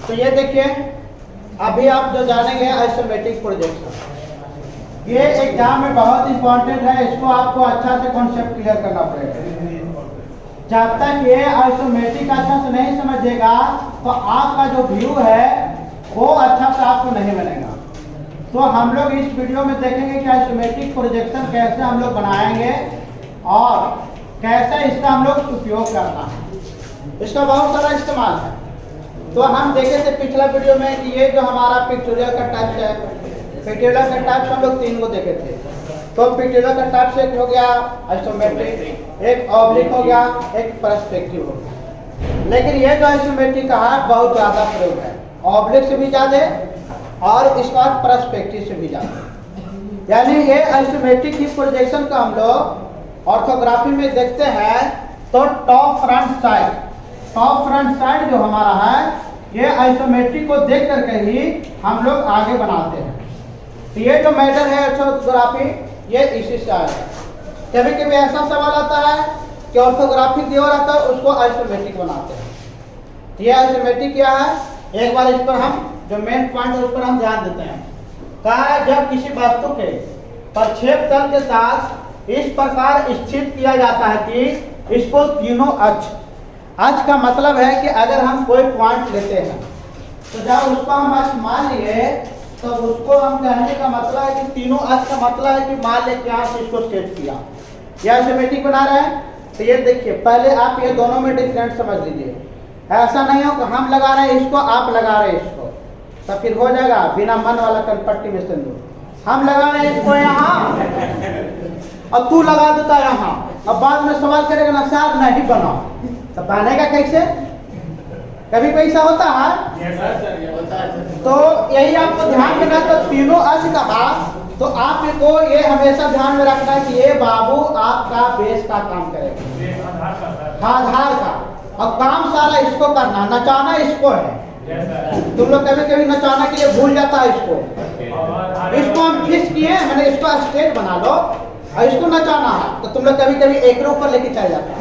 तो ये देखिए, अभी आप जो जानेंगे आइसोमेट्रिक प्रोजेक्शन, ये एग्जाम में बहुत इंपॉर्टेंट है। इसको आपको अच्छा से कॉन्सेप्ट क्लियर करना पड़ेगा। जब तक ये आइसोमेट्रिक अच्छा से नहीं समझेगा तो आपका जो व्यू है वो अच्छा से आपको नहीं बनेगा। तो हम लोग इस वीडियो में देखेंगे कि आइसोमेट्रिक प्रोजेक्शन कैसे हम लोग बनाएंगे और कैसे इसका हम लोग उपयोग करना है। इसका बहुत सारा इस्तेमाल है। तो हम देखे थे पिछला वीडियो में कि ये जो हमारा पिक्टोरियल का टाइप है, पिक्टोरियल का टाइप हम लोग 3 को देखे थे। तो पिक्टोरियल का टाइप से एक हो गया आइसोमेट्रिक, एक ऑब्लिक हो गया, एक पर्सपेक्टिव हो गया। लेकिन ये जो आइसोमेट्रिक का है बहुत ज़्यादा प्रयोग है, ऑब्लिक से भी ज़्यादा और इसके बाद पर्सपेक्टिव से भी ज़्यादा। यानी ये आइसोमेट्रिक की प्रोजेक्शन का हम लोग ऑर्थोग्राफी में देखते हैं तो टॉप फ्रंट साइड जो हमारा है ये आइसोमेट्रिक को देख करके ही हम लोग आगे बनाते हैं। तो ये जो मैटर है ऑर्थोग्राफी ये इसी से आएगा। कभी कभी ऐसा सवाल आता है कि ऑर्थोग्राफी दिया रहता है उसको आइसोमेट्रिक बनाते हैं। तो ये आइसोमेट्रिक क्या है, एक बार इस पर हम जो मेन पॉइंट है उस पर हम ध्यान देते हैं। कहा जब किसी वस्तु के प्रक्षेप तल के साथ इस प्रकार स्थित किया जाता है कि इसको तीनों अक्ष का मतलब है कि अगर हम कोई पॉइंट लेते हैं तो जब उसको हम अक्ष मान लिए तो उसको हम कहने का मतलब है कि तीनों अक्ष का मतलब है कि मान ले क्या इसको सेट किया, यह आइसोमेट्रिक बना रहे हैं। तो ये देखिए, पहले आप ये दोनों में डिफरेंट समझ लीजिए। ऐसा नहीं हो कि हम लगा रहे हैं इसको, आप लगा रहे हैं इसको, तो फिर हो जाएगा बिना मन वाला कनपट्टी में सिंदूर। हम लगा रहे हैं इसको यहाँ और तू लगा देता यहाँ, अब बाद में सवाल करेगा ना साहब नहीं बना, तो बनेगा कैसे? कभी पैसा होता है? तो यही आपको ध्यान देना। तो तीनों अक्ष कहा तो आपको ये हमेशा ध्यान में रखना है कि ये बाबू आपका बेस का काम करेगा, आधार का, और काम सारा इसको करना, नचाना इसको है। तुम लोग कभी कभी नचाना के लिए भूल जाता है इसको हम फिक्स किए, मैंने इसको स्टेट बना लो और इसको नचाना है, तो तुम लोग कभी कभी एक ऊपर लेके चल जाता है,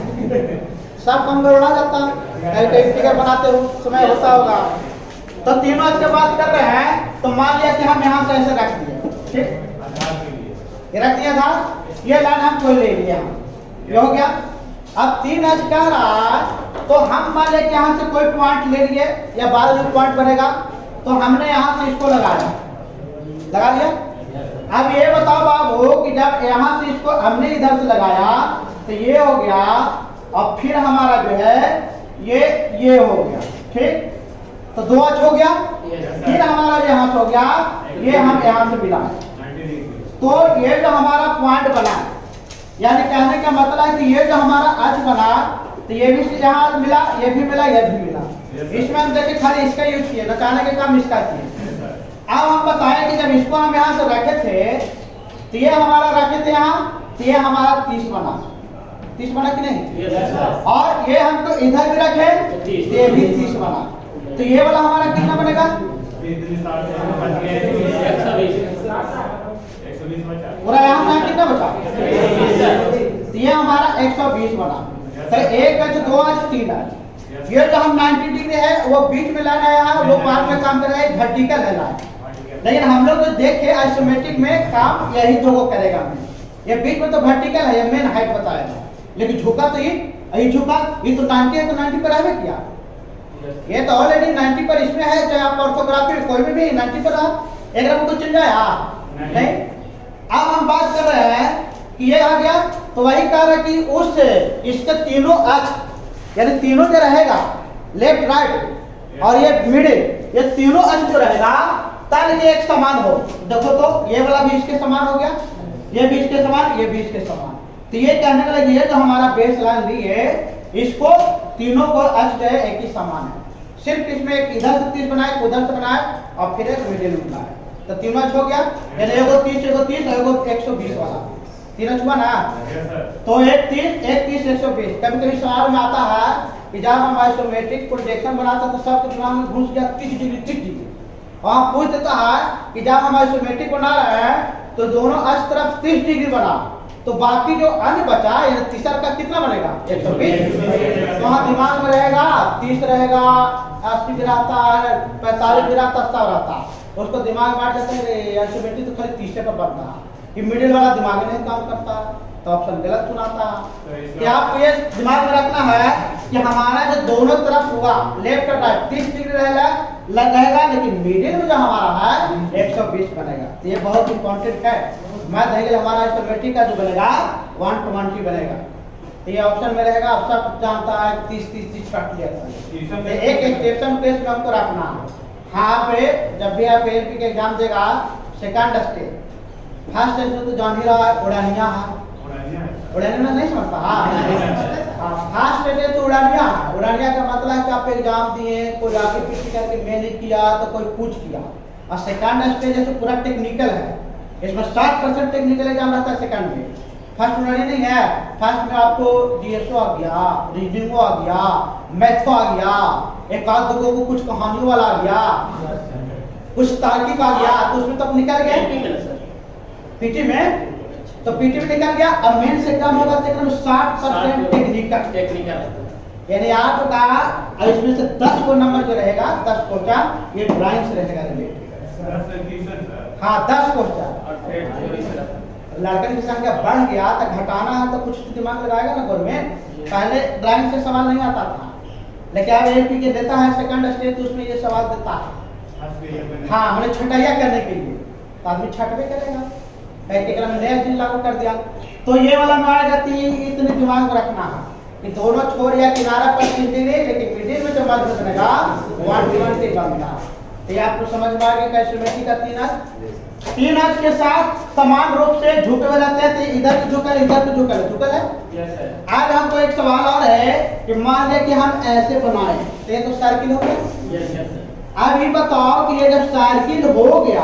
सब कम उड़ा जाता है। कहीं फिगर बनाते हो समय होता होगा। तो तीनों अक्ष की बात कर रहे हैं तो मान लिया कि हम यहाँ से ऐसे रख दिए, ठीक, ये रख दिया था, ये लाइन हम खोल ले लिया, ये हो गया। अब 3 अक्ष कह रहा है तो हम मान लिया कि यहाँ से कोई पॉइंट ले लिए या 12 जो पॉइंट बनेगा तो हमने यहाँ से इसको लगा लिया। अब ये बताओ बाबू कि जब यहाँ से इसको हमने इधर से लगाया तो ये हो गया, और फिर हमारा जो है ये हो गया, ठीक। तो 2 अक्ष हो गया, फिर हमारा जो यहाँ से हो गया ये हम यहाँ से मिला, तो ये जो हमारा पॉइंट बना, यानी कहने का मतलब है कि ये जो हमारा अक्ष बना तो ये भी यहाँ मिला, ये भी मिला, ये भी मिला। इसमें हम देखिए खाली इसका यूज किए, नचाने के काम इसका किए। अब हम बताएं कि जब इसको हम यहाँ से रखे थे तो ये हमारा रखे थे यहाँ, तो ये हमारा 30 बना कि नहीं, और ये हम तो इधर भी रखे तो ये भी 30 बना, तो ये वाला हमारा कितना बनेगा? पूरा यहाँ कितना बचा? तो ये हमारा 120 बना। तो 1 अक्ष 2 अक्ष 3 अक्ष, ये जो हम 90 डिग्री है वो बीच में लाना है, वो पार्ट में काम कर रहा है, वर्टिकल लेना है। लेकिन हम लोग तो देखे आइसोमेट्रिक में काम यही 2 को करेगा। ये बीच में तो वर्टिकल है, ये मेन हाइट बताएगा, लेकिन झुका तो ये झुका, ये तो 90 है तो 90 पर आवे क्या? ये तो ऑलरेडी 90 पर इसमें है, चाहे आप ऑर्थोग्राफी कोई भी 90 पर आ, एकदम कुछ चल जाए नहीं। अब हम बात कर रहे हैं कि ये आ गया, तो वही कह रहा है कि उस इसके तीनों अक्ष यानी तीनों जो रहेगा लेफ्ट राइट और ये मिडिल, ये तीनों अक्ष जो रहेगा तल के एक समान हो। देखो तो ये वाला भी इसके समान हो गया, ये भी इसके समान, ये भी इसके समान। तो ये कहने का लगी है जो हमारा बेस लाइन दी है इसको तीनों को अक्ष जो है एक ही समान है, सिर्फ इसमें एक इधर से 30 बनाए, उधर से बनाए और फिर एक मिडिल में बनाए, तो तीनों अक्ष हो गया। यानी एगो 30 एगो 120 वाला 3 अक्ष हुआ ना। तो एक 30 120। कभी कभी सवाल में आता है कि जब हम आइसोमेट्रिक प्रोजेक्शन बनाते तो सबके दिमाग में घुस गया 30 डिग्री, और आप पूछ देता है कि जब हम आइसोमेट्रिक बना रहे हैं तो दोनों अक्ष तरफ 30 डिग्री बना, तो बाकी जो अन्य बचा यानी तीसरा का कितना बनेगा 120। तो वहाँ दिमाग में रहेगा 30 रहेगा, 80 भी रहता है, 45 भी रहता, 70 रहता, उसको दिमाग में आ जाता है अल्टीमेटली तो खाली 30 पर बनता है, ये मिडिल वाला दिमाग नहीं काम करता, तो ऑप्शन गलत सुनाता है। कि आपको ये दिमाग में रखना है कि हमारा जो दोनों तरफ हुआ लेफ्ट और राइट 30 डिग्री रहेगा, लेकिन मिडिल में जो हमारा है 120 बनेगा। तो ये बहुत इंपॉर्टेंट है। मैं देंगे हमारा आइसोमेट्रिक का जो बनेगा 120 बनेगा। तो ये ऑप्शन में रहेगा, आप सब जानता है 30-30 काट लिया था। एक एक्सेप्शन केस में हमको रखना है। हाँ पे जब भी आप एलपी के एग्जाम देगा सेकंड स्टेज, फर्स्ट स्टेज में तो जान ही रहा है उड़ानिया है, उड़ानिया में नहीं समझता। हाँ फर्स्ट स्टेज तो उड़ानिया है। उड़ानिया का मतलब है कि आप एग्जाम दिए, कोई आगे पीछे करके मैंने किया तो कोई कुछ किया, और सेकंड स्टेज है तो पूरा टेक्निकल है, इसमें 60% टेक्निकल एग्जाम रहता है सेकंड में। फर्स्ट उड़ानिया नहीं है, फर्स्ट में आपको डीएसओ आ गया, रीजनिंग आ गया, मैथ आ गया, एक आध दो को कुछ कहानियों वाला आ गया, कुछ तार्किक आ गया, तो उसमें तो निकल गया पीटी में, तो पीटी में निकल गया। और मेन से कम होगा तो एकदम 60% टेक्निकल, यानी आपका इसमें से 10 को नंबर जो रहेगा 10 क्वेश्चन ये ड्राइंग से रहेगा रिलेटेड। हाँ 10 क्वेश्चन। लड़कन की संख्या बढ़ गया तो घटाना है तो कुछ दिमाग लगाएगा ना गवर्नमेंट। पहले ड्राइंग से सवाल नहीं आता था, लेकिन अब एमपी के देता है सेकंड स्टेज, तो उसमें ये सवाल देता है। हाँ हमने छटाइया करने के लिए तो आदमी छटवे करेगा, में नया चीज लागू कर दिया। तो ये वाला में आ जाती है, इतने दिमाग में रखना है कि दोनों छोर या किनारा पर 3 डिग्री, लेकिन मिडिल में जो मध्य बनेगा 120 बनता। तो ये आपको समझ में आ गया कैसे मेथी का 3 अक्ष के साथ समान रूप से झुके हुए रहते हैं। तो इधर तो झुकल, इधर तो झुकल है। आज हमको एक सवाल और है कि मान लिया कि हम ऐसे बनाए, तो ये तो सर्किल हो गया। अब ये बताओ कि ये जब सर्किल हो गया,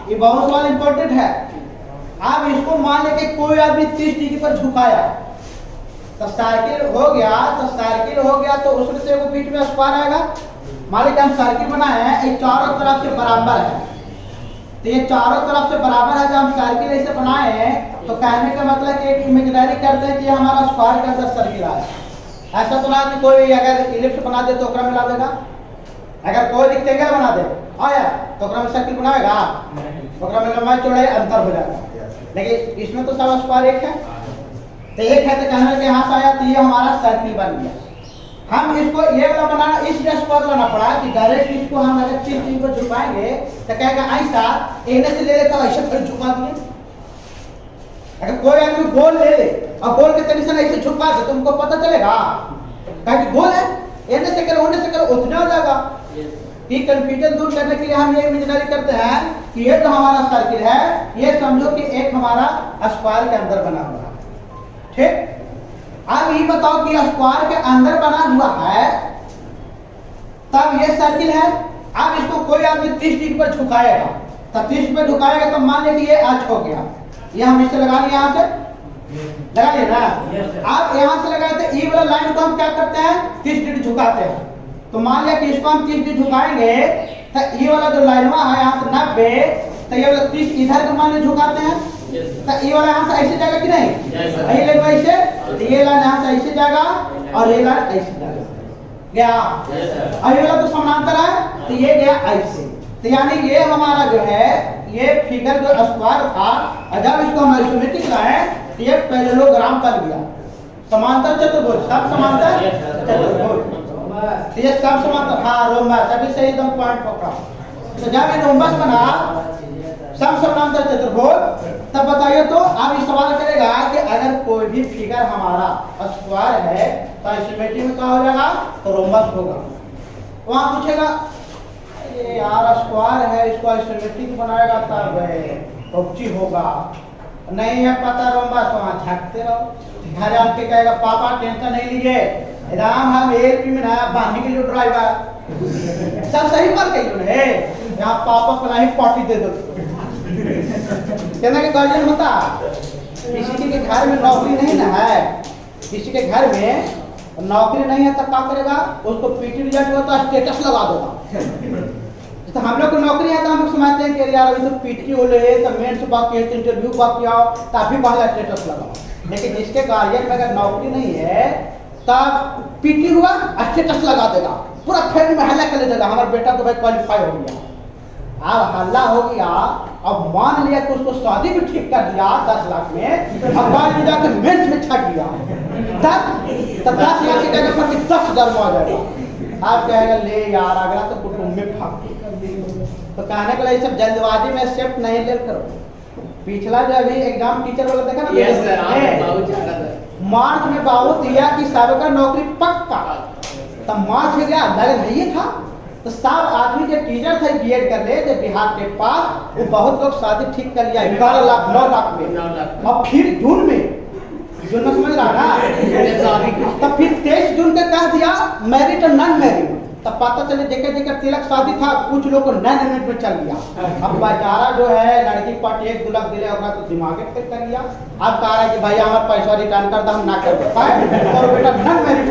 ये बहुत सवाल इंपॉर्टेंट है। अब इसको मान लिया कि कोई आदमी 30 डिग्री पर झुकाया, तो सर्किल हो गया, तो उसमें से वो बीच में स्क्वायर आएगा। मान लीजिए हम सर्किल बनाए हैं, ये चारों तरफ से बराबर है, तो ये चारों तरफ से बराबर है। जब हम सर्किल ऐसे बनाए हैं तो कहने का मतलब कि एक इमेजिनरी करते हैं कि हमारा स्क्वायर का अंदर सर्किल आया। ऐसा तो ना कि कोई अगर इलिप्स बना दे तो ओकरा मिला देगा, अगर कोई रेक्टेंगल बना दे आया तो ओकरा में सर्किल बनाएगा, ओकरा में लंबाई चौड़ाई अंतर हो जाएगा। लेकिन इसमें तो सब स्क्वायर एक है, तो एक है तो कहने के यहाँ से आया, तो ये हमारा सर्किल बन गया। हम इसको ये वाला बनाना इसलिए स्क्वायर लाना पड़ा कि डायरेक्ट इसको हम अगर 3 डिग्री पर झुकाएंगे तो कहेगा ऐसा एने से ले लेता ऐसे फिर झुका दिए। अगर कोई आदमी गोल ले ले और गोल के तरीके से ऐसे झुका दे तो तुमको पता चलेगा कि गोल है, एने से करो ओने से करो उतना हो जाएगा। ये कंफ्यूजन दूर करने के लिए हम ये इमेजिनरी करते हैं कि ये जो हमारा सर्किल है ये समझो कि एक हमारा स्क्वायर के अंदर बना हुआ है, ठीक। अब ये बताओ कि स्क्वायर के अंदर बना हुआ है, तब ये सर्किल है। अब इसको कोई आदमी 30 डिग्री पर झुकाएगा, तब 30 पर झुकाएगा तो मान लीजिए ये आज हो गया, ये हम इससे लगा लिए, यहाँ से लगा लिए ना। अब यहाँ से लगाए थे, ये वाला लाइन को हम क्या करते हैं 30 डिग्री झुकाते हैं। तो मान लिया कि इसको हम 30 डिग्री झुकाएंगे तो ये वाला जो लाइन है यहाँ से 90, तो ये वाला 30 इधर को मान झुकाते हैं, तो ये वाला यहाँ से ऐसे जाएगा कि नहीं, यही लाइन ऐसे, तो ये लाइन यहाँ से ऐसे जाएगा और ये लाइन ऐसे जाएगा गया। और ये वाला तो समानांतर है, तो ये गया ऐसे। तो यानी ये हमारा जो है ये फिगर जो स्क्वायर था, जब इसको हम आइसोमेट्रिक लाए तो ये पैरेललोग्राम बन गया, समांतर चतुर्भुज, सब समांतर चतुर्भुज, तो ये सब समांतर। हाँ रोम्बस, अभी से एकदम पॉइंट पकड़ा। तो जब ये रोम्बस बना सब समांतर चतुर्भुज, तब बताइए तो अब ये सवाल करेगा कि अगर कोई भी फिगर हमारा स्क्वायर है तो आइसोमेट्रिक में क्या हो जाएगा, तो रोम्बस होगा। वहां पूछेगा ये यार स्क्वायर है, इसको आइसोमेट्रिक बनाएगा तब ऑब्जी होगा, नहीं है पता रोम्बस, वहां झांकते रहो। घर आके कहेगा पापा टेंशन नहीं लीजिए, राम हम एलपी में नया बांधने के लिए ड्राइवर सब सही बात कही है, यहाँ पापा को नहीं पार्टी दे दो। कहना कि गार्जियन होता, किसी के घर में नौकरी नहीं ना है, किसी के घर में नौकरी नहीं है तब क्या करेगा, उसको पीटी रिजल्ट होता है स्टेटस लगा देगा। तो हम लोग को नौकरी है तो हम लोग समझते हैं कि यार अभी तो पीटी हो ले तो मेंस बाकी है, इंटरव्यू बाकी आओ तभी पहला स्टेटस लगाओ। लेकिन जिसके गार्जियन में अगर नौकरी नहीं है तब पीटी हुआ स्टेटस लगा देगा, पूरा फैमिली में हल्ला कर देगा, हमारा बेटा तो भाई क्वालिफाई हो गया। अब हल्ला हो गया, अब मान लिया कि उसको शादी भी ठीक कर दिया 10 लाख में, अब बाद में जाकर मेंस में छट गया, तब 10 लाख की जगह पर 10,000 में आ जाएगा। आप कहेगा ले यार अगला तो कुटुंब में भाग। तो कहने के लिए सब जल्दबाजी में स्टेप नहीं ले करो। पिछला जो अभी एग्जाम टीचर वाला देखा ना, यस सर, मार्च में बाबू दिया कि सबका नौकरी पक्का, तब मार्च में गया लग नहीं था। तो सब आदमी जो टीचर थे बीएड कर ले जो बिहार के पास, वो बहुत लोग शादी ठीक कर लिया 11 लाख 9 लाख में। और फिर जून में समझ रहा ना, तब फिर 23 जून के कह दिया मैरिड और नॉन मैरिड। तब पता चले जेकर जेकर तिलक शादी था, कुछ लोग को नॉन मैरिड में चल गया। अब बेचारा जो है लड़की पार्टी 1-2 लाख दिले होगा तो दिमाग फिर कर लिया। अब कह रहा है कि भाई हमारा पैसा रिटर्न कर दो, हम ना कर पाए और बेटा नॉन मैरिड।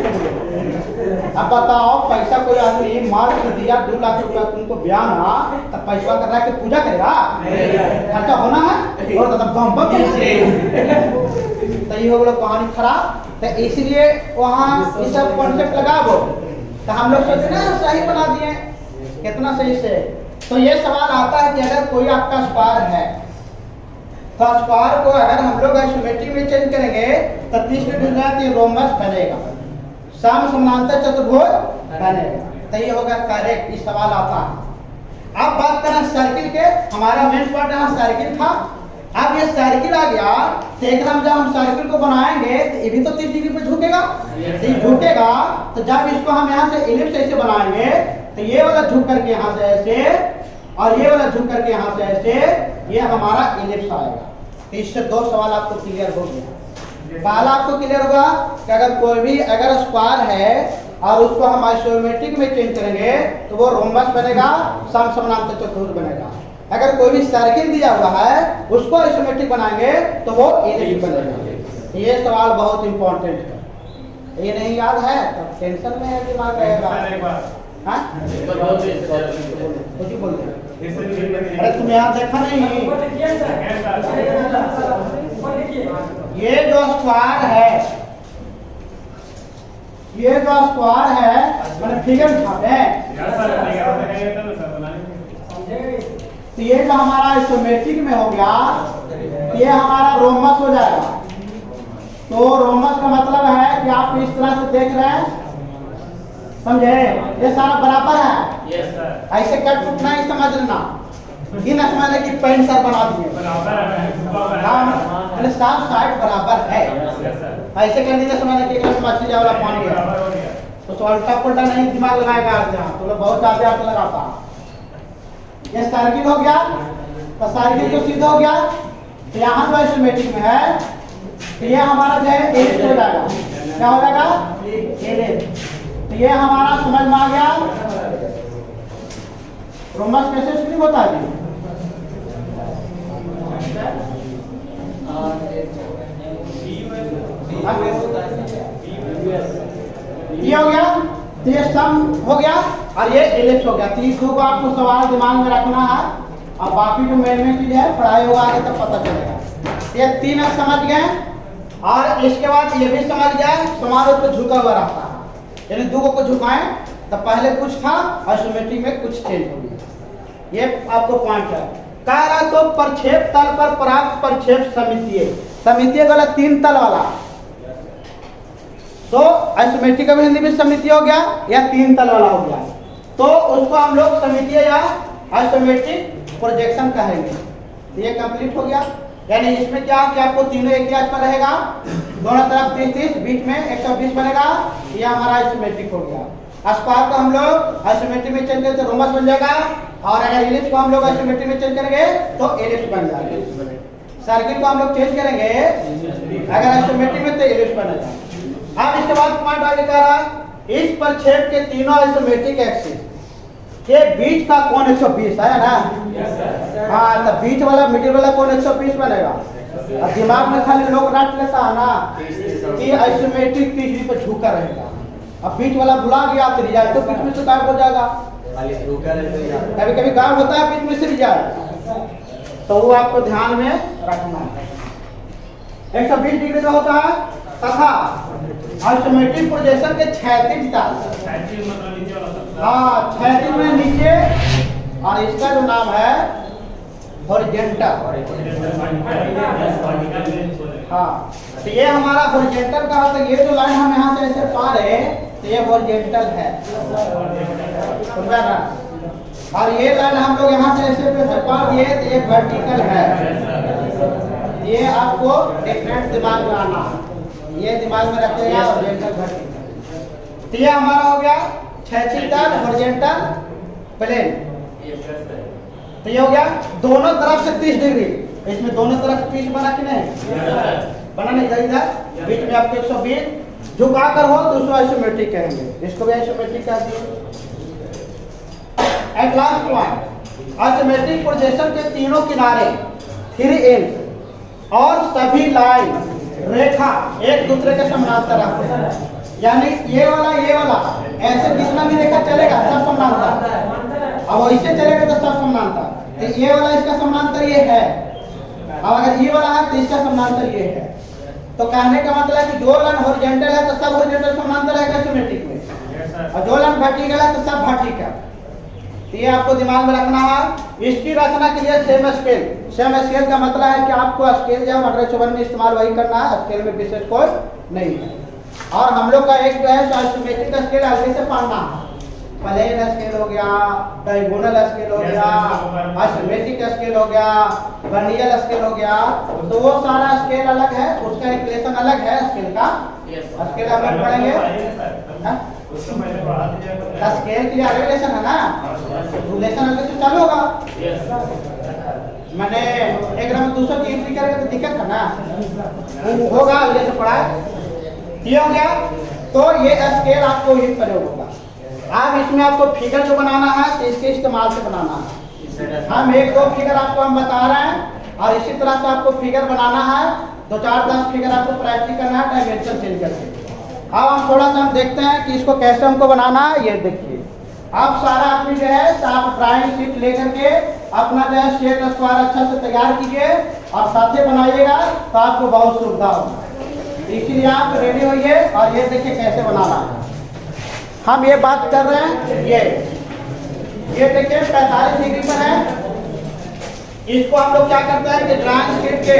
अब बताओ पैसा कोई आदमी मार्च में दिया 2 लाख रुपया तुमको ब्याह ना, तब पैसा कर रहा है कि पूजा करेगा, खर्चा होना है और तब बम तो ये हो गया कहानी खराब। तो इसलिए वहाँ ये सब कॉन्सेप्ट लगाओ। तो हम लोग सोचते ना सही बना दिए, कितना सही से। तो ये सवाल आता है कि अगर कोई आपका स्क्वायर है तो स्क्वायर को अगर हम लोग आइसोमेट्रिक में चेंज करेंगे तो 30 डिग्री रोमस बनेगा, सम समानांतर चतुर्भुज बनेगा। तो ये होगा करेक्ट, इस सवाल आता है। अब बात करें सर्किल के, हमारा मेन पार्ट यहाँ सर्किल था। अब ये सर्किल आ गया तो एकदम जब हम सर्किल को बनाएंगे तो ये भी तो 30 डिग्री पे झुकेगा। झुकेगा तो जब इसको हम यहाँ से इलिप्स ऐसे बनाएंगे तो ये वाला झुक करके यहाँ से ऐसे और ये वाला झुक करके यहाँ से ऐसे, ये हमारा इलिप्स आएगा। तो इससे 2 सवाल आपको क्लियर हो गया। पहला आपको क्लियर होगा कि अगर कोई भी अगर स्क्वायर है और उसको हम आइसोमेट्रिक में चेंज करेंगे तो वो रोम्बस बनेगा, सम समानांतर चतुर्भुज बनेगा। अगर कोई भी सर्किल दिया हुआ है उसको आइसोमेट्रिक बनाएंगे तो वो इलिप्स बनेगा। ये सवाल बहुत इंपॉर्टेंट है, ये नहीं याद है तो टेंशन में है दिमाग रहेगा। हाँ कुछ बोल रहे, अरे तुम यहाँ देखा नहीं, ये जो स्क्वायर है, ये जो स्क्वायर है मैंने फिगर छापे, तो ये जो हमारा आइसोमेट्रिक में हो गया ये हमारा रोमस हो जाएगा। तो रोमस का मतलब है कि आप इस तरह से देख रहे हैं, समझे, ये सारा बराबर है। यस सर, ऐसे कट फुट नहीं समझ लेना, ये न समझ कि पैंट सर बना दिए, हाँ सब साइड बराबर है। ऐसे करने से समझ कि मछली वाला पानी है तो उल्टा पुल्टा नहीं दिमाग लगाएगा, तो लोग बहुत ज्यादा अर्थ लगाता। ये सर्किल हो गया तो सर्किल जो सिद्ध हो गया तो यहाँ जो आइसोमेट्रिक में है तो ये हमारा जो है इलिप्स हो जाएगा। क्या हो जाएगा? इलिप्स। तो ये हमारा समझ में आ गया रोमस कैसे स्प्रिंग होता है। ये हो गया तो ये सम हो गया और ये इलिप्स हो गया। तो इस को आपको सवाल दिमाग में रखना है और बाकी जो मेन चीज है पढ़ाई होगा आगे तब पता चलेगा। ये 3 आप समझ गए और इसके बाद ये भी समझ गए समान रूप से झुका हुआ रहता है, यानी 2 को झुकाएं तो पहले कुछ था आइसोमेट्रिक में कुछ चेंज हो गया। ये आपको पॉइंट है। कह रहा तो प्रक्षेप तल पर प्राप्त प्रक्षेप समितीय, समितीय वाला 3 तल वाला, तो आइसोमेट्रिक का भी हिंदी में समिति हो गया या 3 तल वाला हो गया, तो उसको हम लोग समितीय या आइसोमेट्रिक प्रोजेक्शन कहेंगे। ये कंप्लीट हो गया। यानी इसमें क्या कि आपको तीनों एक ही आंच पर रहेगा, दोनों तरफ 30-30, बीच में 120 बनेगा। ये हमारा आइसोमेट्रिक हो गया। स्क्वायर को हम लोग आइसोमेट्रिक में चेंज करेंगे तो रोमस बन जाएगा, और अगर इलिप्स को हम लोग आइसोमेट्रिक में चेंज करेंगे तो इलिप्स बन जाएगा। सर्किल को हम लोग चेंज करेंगे अगर आइसोमेट्रिक में तो इलिप्स बनेगा। अब इसके बाद पॉइंट आगे कह रहा है इस प्रक्षेप के तीनों आइसोमेट्रिक एक्सिस के बीच का कोण 120 है ना। हाँ तो बीच वाला मिडिल वाला कोण 120 बनेगा। अब दिमाग में खाली लोग रट लेता है ना कि आइसोमेट्रिक 30 डिग्री पर झुका रहेगा, अब बीच वाला भुला गया तो रिजल्ट तो बीच में से गायब हो जाएगा। कभी कभी गायब होता है बीच में से रिजल्ट, तो वो आपको ध्यान में रखना है। 120 डिग्री का होता है तथा आइसोमेट्रिक प्रोजेक्शन के क्षैतिज तल हाँ, क्षैतिज में नीचे, और इसका जो नाम है हॉरिजॉन्टल। हाँ, तो ये हमारा हॉरिजॉन्टल का, तो ये जो लाइन हम यहाँ से ऐसे पा रहे हैं, तो ये हॉरिजॉन्टल है, समझा ना। और ये लाइन हम लोग यहाँ से ऐसे पा दिए, तो ये वर्टिकल है। ये आपको डिफरेंट दिमाग में आना है, ये दिमाग में रखिएगा, हॉरिजॉन्टल वर्टिकल। तो ये हमारा हो गया क्षैतिज तल, हॉरिजॉन्टल, प्लेन। तो ये हो गया दोनों तरफ से 30 डिग्री। इसमें दोनों तरफ 30 बना कि नहीं? बना नहीं, इधर बीच में आपको 120 झुका कर हो तो उसको आइसोमेट्रिक कहेंगे, इसको भी आइसोमेट्रिक कहते हैं। At last point, isometric projection के तीनों किनारे 3 एंड और सभी लाइन रेखा एक दूसरे के समानांतर आते हैं। यानी ये वाला ऐसे जितना भी रेखा चलेगा सब समानांतर, अब ऐसे चलेगा तो सब समानांतर। तो ये वाला इसका समानांतर ये है, अब अगर ये वाला है तो इसका समानांतर ये है। तो कहने का मतलब है कि जो लाइन हॉरिजॉन्टल है तो सब हॉरिजॉन्टल समानांतर है आइसोमेट्रिक में, और जो लाइन वर्टिकल है तो सब वर्टिकल। तो ये आपको दिमाग में रखना है। इसकी रचना के लिए सेम स्केल का मतलब है कि आपको स्केल जो है में इस्तेमाल वही करना है, स्केल में विशेष कोई नहीं है। और हम लोग का एक जो है आइसोमेट्रिक स्केल आगे से पढ़ना है, प्लेन स्केल हो गया, डायगोनल स्केल हो गया, आइसोमेट्रिक स्केल हो गया, वर्नियर स्केल हो गया। तो वो सारा स्केल अलग है, उसका रिलेशन अलग है स्केल का। स्केल हम लोग पढ़ेंगे, स्केल के लिए अलग रिलेशन है ना, रिलेशन अलग से चालू होगा। मैंने एक ग्राम 200 की एंट्री करेगा तो दिक्कत है ना, होगा ये तो पढ़ा ये हो गया। तो ये स्केल आपको ही प्रयोग होगा। अब इसमें आपको फिगर जो बनाना है तो इसके इस्तेमाल से बनाना है। हम 1-2 फिगर आपको हम बता रहे हैं, और इसी तरह से आपको फिगर बनाना है, 2-4-10 फिगर आपको प्रैक्टिस करना है डायमेंशन चेंज करके। अब हम थोड़ा सा हम देखते हैं कि इसको कैसे हमको बनाना है। ये देखिए, आप सारा आदमी जो है आप ड्राइंग शीट लेकर के अपना जो है शेप स्क्वायर अच्छा से तैयार कीजिए और साथे बनाइएगा, तो आपको बहुत सुविधा होगा। इसीलिए आप रेडी होइए और ये देखिए कैसे बनाना है। हम ये बात कर रहे हैं, ये देखिए 45 डिग्री पर है। इसको हम लोग क्या करते हैं कि ड्राइंग शीट के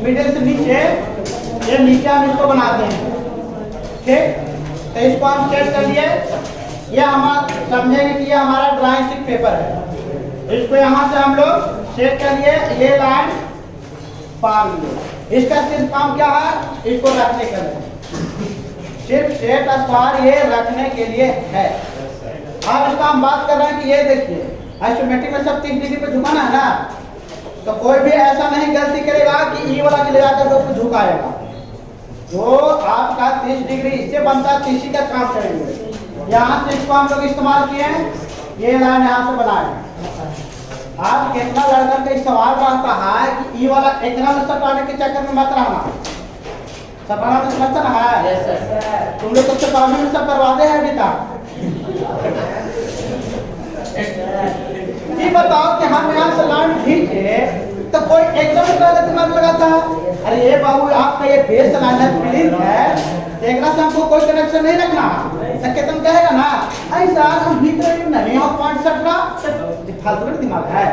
मिडिल से नीचे, ये नीचे हम इसको बनाते हैं, ठीक। तो इसको हम सेट कर लिए, ये हम समझेंगे कि ये हमारा ड्राइंग शीट पेपर है। इसको यहाँ से हम लोग सेट कर लिए, ये लाइन पार लिए। इसका सिर्फ काम क्या है, इसको रखने का है, सिर्फ सेट स्क्वायर ये रखने के लिए है। अब इसका हम बात कर रहे हैं कि ये देखिए आइसोमेट्रिक में सब 30 डिग्री पे झुकाना है ना, तो कोई भी ऐसा नहीं गलती करेगा कि ई वाला ले जाकर के उसको झुकाएगा। जो आपका 30 डिग्री इससे बनता है, 30 का काम करेंगे। यहाँ से इसको हम लोग इस्तेमाल किए हैं, ये लाइन यहाँ से बनाए। आप कितना लड़का का सवाल रहता है कि ई वाला इतना में सटाने के चक्कर में मत रहना, सटाना तो समझता ना है। तुम लोग सबसे पहले में सब करवाते हैं अभी तक। ये बताओ कि हम यहाँ से लाइन खींचे तो कोई एकदम दिमाग लगाता है, अरे ये बाबू आपका ये बेस लाइन है, प्लीज है, एक से हमको कोई कनेक्शन नहीं रखना। सके तुम कहेगा ना ऐसा हम भीतर नहीं और पॉइंट सटना फालतू का दिमाग है,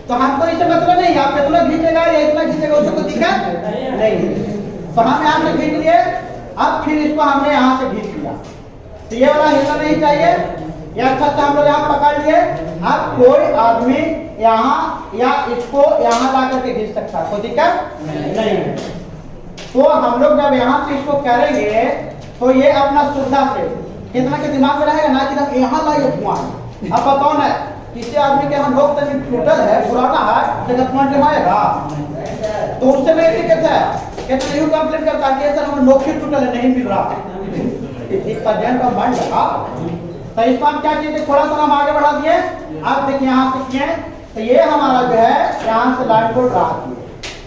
तो हमको इससे मतलब नहीं, आप इतना खींचेगा या इतना खींचेगा उसको कोई दिक्कत नहीं। तो हम यहाँ से खींच लिए, अब फिर इसको हमने यहाँ से खींच लिया, तो ये वाला हिलना नहीं चाहिए, ये अच्छा से हम लोग यहाँ पकड़ लिए। अब कोई आदमी यहाँ या इसको यहाँ ला करके खींच सकता है, कोई दिक्कत नहीं है। तो हम लोग जब यहाँ से इसको करेंगे तो ये अपना सुविधा से कितना के दिमाग में रहेगा ना कि यहाँ लाइए धुआं। अब बताओ ना, किसी आदमी के हम लोग टूटल है, पुराना है, जगह पॉइंट आएगा तो उससे नहीं दिक्कत है, कहते यूँ कंप्लेन करता है कि सर हम नोखी टूटल है, नहीं मिल रहा तो इसको हम क्या किए, थोड़ा सा हम आगे बढ़ा दिए। अब देखिए यहाँ से किए, तो ये हमारा जो है यहाँ से लाइन को ड्रा किए,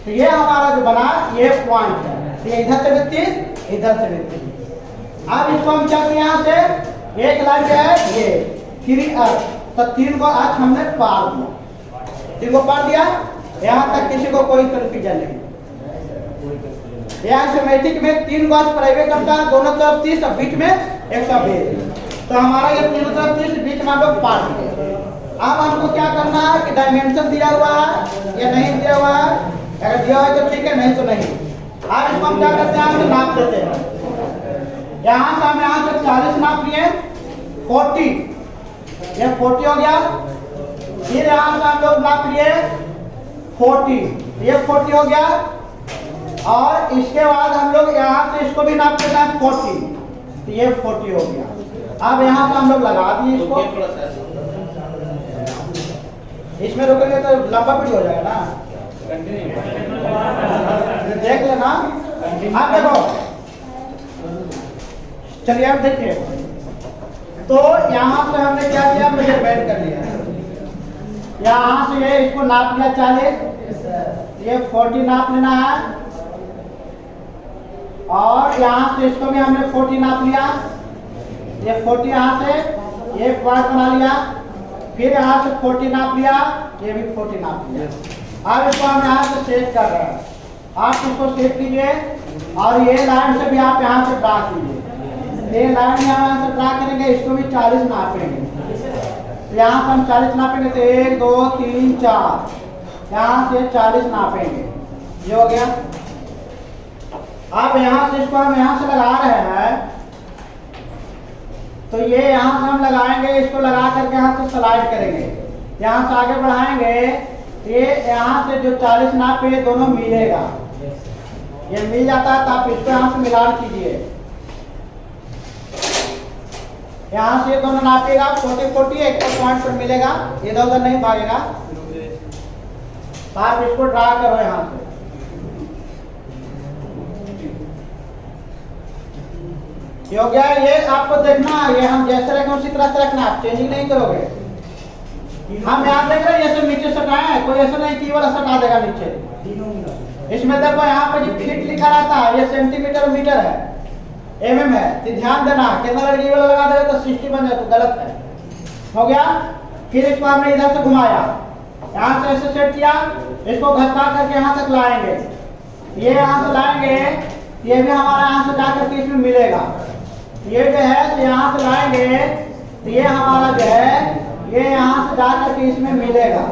तो ये हमारा जो बना ये पॉइंट है, तो ये इधर से भी 30, इधर से भी 30। अब इसको हम क्या किए, यहाँ से एक लाइन जो है ये 3 अर्थ, तो 3 को अर्थ हमने पार दिया, 3 को पार दिया, यहाँ तक किसी को कोई कंफ्यूजन नहीं। यहाँ सिमेट्रिक में 3 गज प्राइवेट करता है, दोनों तरफ 30 और बीच में 120। तो हमारा ये तीनों तरफ 30 बीच में हम लोग पार्ट किए। अब हमको क्या करना है कि डायमेंशन दिया हुआ है या नहीं दिया हुआ है, अगर दिया हुआ है तो ठीक है, नहीं तो नहीं। अब इसको हम क्या करते हैं, हम नाप देते हैं। यहाँ से हम यहाँ से 40 नाप लिए, 40, ये 40 हो गया। फिर यहाँ से हम लोग नाप लिए 40, ये 40 हो गया। और इसके बाद हम लोग यहाँ से इसको भी नाप लेना है 40, तो ये 40 हो गया। अब यहाँ से हम लोग लगा दिए इसको, इसमें रुकेंगे तो लंबा पीढ़ी हो जाएगा ना, देख लेना। आप देखो, चलिए आप देखिए। तो यहाँ से हमने क्या किया, मेजरमेंट कर लिया। यहाँ से ये इसको नाप लिया 40, ये 40 नाप लेना है। और यहाँ से इसको भी हमने 40 नाप लिया, ये 40 यहाँ से एक बार बना लिया। फिर यहाँ से 40 नाप लिया, ये भी 40 नाप लिया। अब इसको हम यहाँ से सेट कर रहे हैं। आप इसको सेट कीजिए और ये लाइन से भी आप यहाँ से ड्रा कीजिए। ये लाइन यहाँ से ड्रा करेंगे, इसको भी 40 नापेंगे। यहाँ से हम 40 नापेंगे तो 1 2 3 4, यहाँ से 40 नापेंगे, ये हो गया। अब यहाँ से इसको हम यहाँ से लगा रहे हैं, तो ये यहाँ से हम लगाएंगे, इसको लगा करके यहाँ से स्लाइड करेंगे, यहाँ से आगे बढ़ाएंगे। ये यहाँ से जो 40 नाप पे दोनों मिलेगा, ये मिल जाता है तो आप इसको यहाँ से मिलान कीजिए। यहाँ से ये दोनों नापेगा 40 एक पॉइंट पर मिलेगा, इधर उधर नहीं भागेगा। तो आप इसको ड्रा करो यहाँ से, हो गया। ये आपको देखना, ये हम जैसे रखें उसी तरह से रखना, आप चेंजिंग नहीं करोगे। हम यहाँ देख रहे हैं, ये नीचे सटाए हैं, कोई ऐसा नहीं कि वाला सटा देगा नीचे। इसमें देखो यहाँ पे जो फीट लिखा रहता है, ये सेंटीमीटर मीटर है, mm है, तो ध्यान देना। कितना लड़की वाला लगा देगा तो 60 बन जाए तो गलत है, हो गया। फिर इसको हमने इधर से घुमाया, यहाँ से ऐसे सेट किया, इसको घसका करके यहाँ तक लाएंगे। ये यहाँ से लाएंगे, ये भी हमारा यहाँ से जाकर के इसमें मिलेगा। ये जो है तो यहाँ से लाएंगे, तो ये हमारा जो है ये यहाँ से जाकर के इसमें मिलेगा,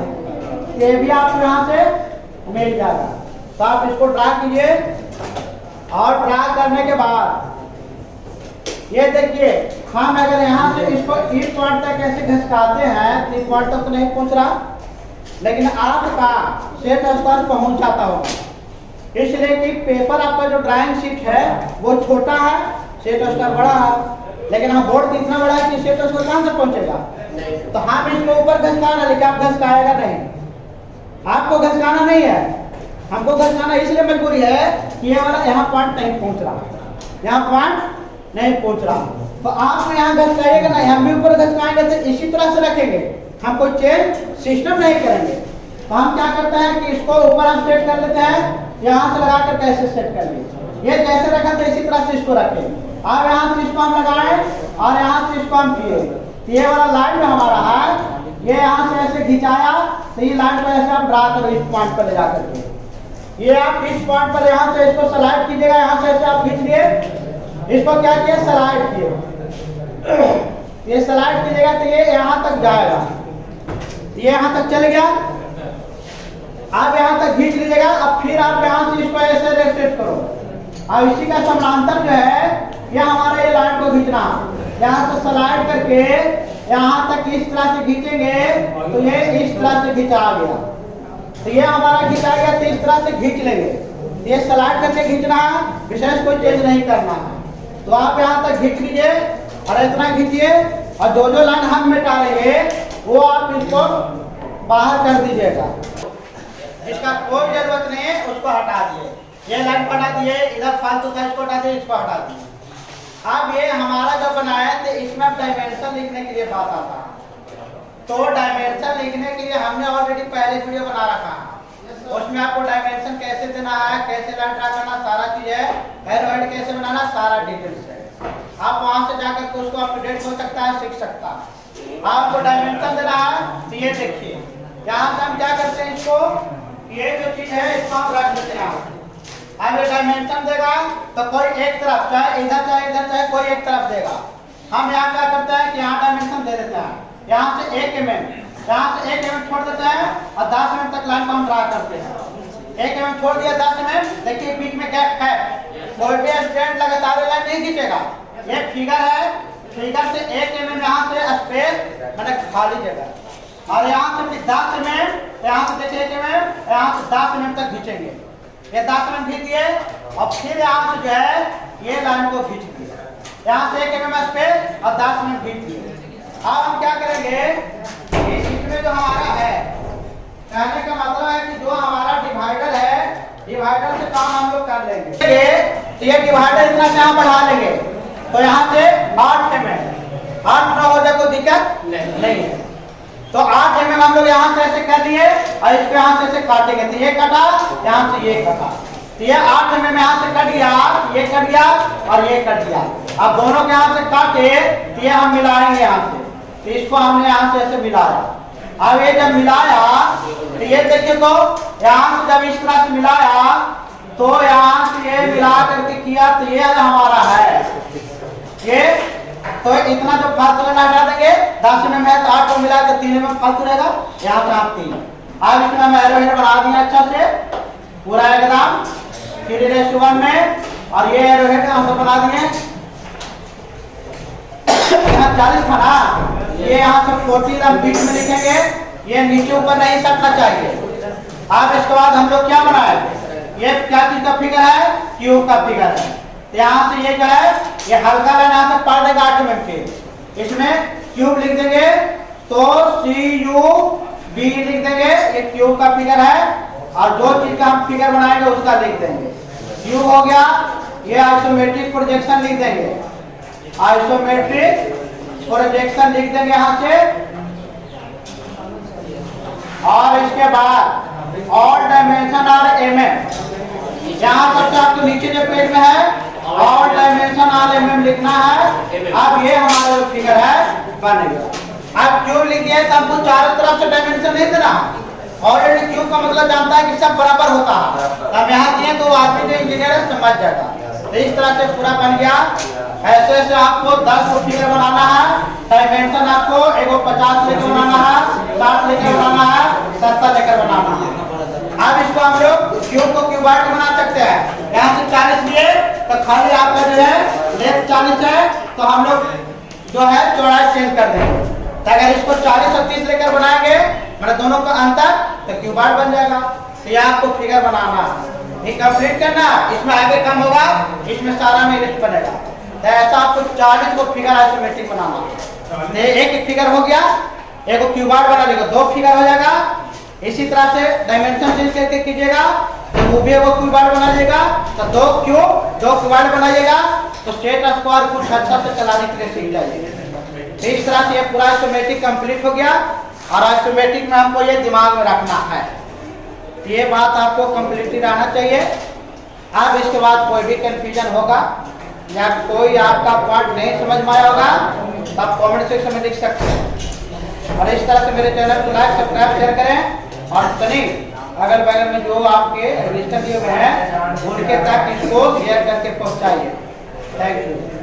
ये भी आपको यहाँ से मिल जाएगा। तो आप इसको ड्रा कीजिए और ड्रा करने के बाद ये देखिए, हम अगर यहाँ से इसको इस पॉइंट तक ऐसे घसकाते हैं तो इस पॉइंट तक तो नहीं पहुँच रहा, लेकिन आपका सेट स्तर पहुँच जाता होगा। इसलिए कि पेपर आपका जो ड्राइंग शीट है वो छोटा है, सेट स्तर बड़ा है, लेकिन हम बोर्ड कितना बड़ा है कि सेट स्तर कहाँ से पहुँचेगा। तो हम इसको ऊपर घसकाना, लेकिन आप घसकाएगा नहीं, आपको घसकाना नहीं है, हमको घसकाना इसलिए मजबूरी है कि ये वाला यहाँ पॉइंट नहीं पहुँच रहा, यहाँ पॉइंट नहीं पहुँच रहा। तो आप यहाँ घसकाइएगा नहीं, हम भी ऊपर घसकाएंगे तो इसी तरह से रखेंगे, हम कोई चेंज सिस्टम नहीं करेंगे। तो हम क्या करते हैं कि इसको ऊपर हम सेट कर लेते हैं, यहाँ से लगा कर कैसे सेट कर लीजिए। ये जैसे रखा तो इसी तरह से इसको रखें। अब यहाँ से इसको हम लगाए और यहाँ से इसको हम किए, ये वाला लाइन जो हमारा है ये यहाँ से ऐसे खिंचाया, तो ये लाइन को ऐसे आप ड्रा करो इस पॉइंट पर ले जाकर के। ये आप इस पॉइंट पर यहाँ से इसको स्लाइड कीजिएगा, यहाँ से ऐसे आप खींच लिए, इसको क्या किए स्लाइड किए, ये स्लाइड कीजिएगा तो ये यहाँ तक जाएगा, ये यहाँ तक चल गया। आप यहाँ तक खींच लीजिएगा। अब फिर आप यहाँ से इसको ऐसे रोटेट करो, अब इसी का समानांतर जो है ये हमारा ये लाइन को खींचना, यहाँ से स्लाइड करके यहाँ तक इस तरह से खींचेंगे तो ये इस तरह से खींचा गया, तो ये हमारा खींचा गया, तो इस तरह से खींच लेंगे। ये स्लाइड करके खींचना है, विशेष कोई चेंज नहीं करना है। तो आप यहाँ तक खींच लीजिए और इतना खींचिए, और जो जो लाइन हम मिटाएंगे वो आप इसको बाहर कर दीजिएगा, इसका कोई जरूरत नहीं है, उसको हटा दिए। ये लाइन को हटा दिए, इधर फालतू था इसको हटा दिए, इसको हटा दिए। अब ये हमारा जो बनाया तो इसमें डायमेंशन लिखने के लिए बात आता है। तो डायमेंशन लिखने के लिए हमने ऑलरेडी पहले वीडियो बना रखा है, उसमें आपको डायमेंशन कैसे देना है, कैसे लाइन ड्रा करना, सारा चीज है, हेड कैसे बनाना, सारा डिटेल्स है। आप वहां से जाकर के उसको अपडेट हो सकता है, सीख सकता है। आपको डायमेंशन देना है तो ये देखिए, यहाँ से हम क्या करते हैं, इसको ये जो चीज है इसको हम रख देते हैं। अब ये डायमेंशन देगा तो कोई एक तरफ, चाहे इधर चाहे इधर, चाहे कोई एक तरफ देगा। हम यहाँ क्या करते हैं कि यहाँ डायमेंशन दे देते हैं, यहाँ से 1 mm, यहाँ से 1 mm छोड़ देते हैं और 10 mm तक लाइन को हम ड्रा करते हैं। 1 mm छोड़ दिया, 10 mm, देखिए बीच में गैप है, कोई भी स्टूडेंट लगातार लाइन नहीं खींचेगा। ये फिगर है, फिगर से 1 mm यहाँ से स्पेस मतलब खाली जगह, और यहाँ से फिर 10 mm, यहाँ से देखिए 1 mm, यहाँ से 10 mm तक खींचेंगे। ये 10 mm खींच दिए और फिर यहाँ से जो है ये लाइन को खींच दिए, यहाँ से 1 mm स्पेस और 10 mm खींच दिए। अब हम क्या करेंगे, इसमें जो हमारा है, कहने का मतलब है कि जो हमारा डिवाइडर है, डिवाइडर से काम हम लोग कर लेंगे। ये डिवाइडर इतना यहाँ बढ़ा लेंगे तो यहाँ से 8 mm, 8 ना हो जाए कोई दिक्कत नहीं है। तो 8 mm हम लोग यहाँ से ऐसे कर लिए और इसको यहाँ से ऐसे काटेंगे, तो ये कटा, यहाँ से ये कटा, तो ये 8 mm यहाँ से कट गया, ये कट गया और ये कट गया। अब दोनों के यहाँ से काटे तो ये हम मिलाएंगे यहाँ से, तो इसको हमने यहाँ से ऐसे मिलाया। अब ये जब मिलाया तो ये देखिए, तो यहाँ से जब इस तरह से मिलाया तो यहाँ से ये मिला करके किया तो ये हमारा है ये। तो इतना जो फालतू लेना हटा देंगे, 10 mm है तो 8 को मिला कर 3 mm फालतू रहेगा, यहाँ से आप 3। अब इसमें हम एरो हेड बना दिया अच्छा से पूरा एकदम 3:1 में, और ये एरो हेड हम लोग बना दिए। यहाँ 40 था ना, ये यहाँ से 40 हम बीच में लिखेंगे, ये नीचे ऊपर नहीं सटना चाहिए। अब इसके बाद हम लोग क्या बनाए, ये क्या चीज का फिगर है, क्यूब का फिगर है। तो यहाँ से ये जो है ये हल्का लाइन यहाँ से पढ़ देगा 8 mm के, इसमें क्यूब लिख देंगे तो CUB लिख देंगे, ये क्यूब का फिगर है। और जो चीज का हम फिगर बनाएंगे उसका लिख देंगे, क्यूब हो गया। ये आइसोमेट्रिक प्रोजेक्शन लिख देंगे, आइसोमेट्रिक प्रोजेक्शन लिख देंगे यहाँ से। और इसके बाद ऑल डायमेंशन और mm, यहाँ तक तो आपको नीचे जो पेज में है ऑल डायमेंशन और mm लिखना है। अब ये हमारा जो फिगर है बन गया। अब क्यूब लिख दिया तो हमको चारों तरफ से डायमेंशन नहीं देना, ऑलरेडी क्यूब का मतलब जानता है कि सब बराबर होता है। अब यहाँ दिए तो आदमी जो इंजीनियर है समझ जाएगा। तो इस तरह से पूरा बन गया। ऐसे ऐसे आपको 10 को फिगर बनाना है, डायमेंशन आपको एगो 50 लेकर बनाना है, 60 लेकर बनाना है, 70 लेकर बनाना है। अब इसको हम लोग क्यूब को क्यूबॉइड बना सकते हैं। यहाँ से 40 लिए तो खाली आपका जो है लेंथ 40 है तो हम लोग जो है चौड़ाई चेंज कर देंगे। तो अगर इसको 40 और 30 लेकर बनाएंगे मतलब दोनों का अंतर तो क्यूबॉइड बन जाएगा। तो ये आपको फिगर बनाना है, ये कंप्लीट करना, इसमें आगे कम होगा, इसमें सारा में लिस्ट बनेगा। तो ऐसा आपको 40 को फिगर आइसोमेट्रिक बनाना है। एक फिगर हो गया, एक क्यूबॉइड बना लेगा, 2 फिगर हो जाएगा। इसी तरह से डायमेंशन चेंज करके कीजिएगा तो वो भी वो क्यूबॉइड बना लेगा, तो 2 क्यूबॉइड बनाइएगा तो स्ट्रेट स्क्वायर कुछ अच्छा से चलाने के लिए सीख जाइए। इस तरह से ये पूरा आइसोमेट्रिक कंप्लीट हो गया। और आइसोमेट्रिक में हमको ये दिमाग में रखना है, ये बात आपको कंप्लीटली रहना चाहिए। अब इसके बाद कोई भी कंफ्यूजन होगा या कोई आपका पार्ट नहीं समझ में आया होगा तो आप कमेंट सेक्शन में लिख सकते हैं। और इस तरह से मेरे चैनल को लाइक सब्सक्राइब शेयर करें और सनी अगल बगल में जो आपके रजिस्टर दिए हुए हैं उनके तक इसको शेयर करके पहुंचाइए। Thank you.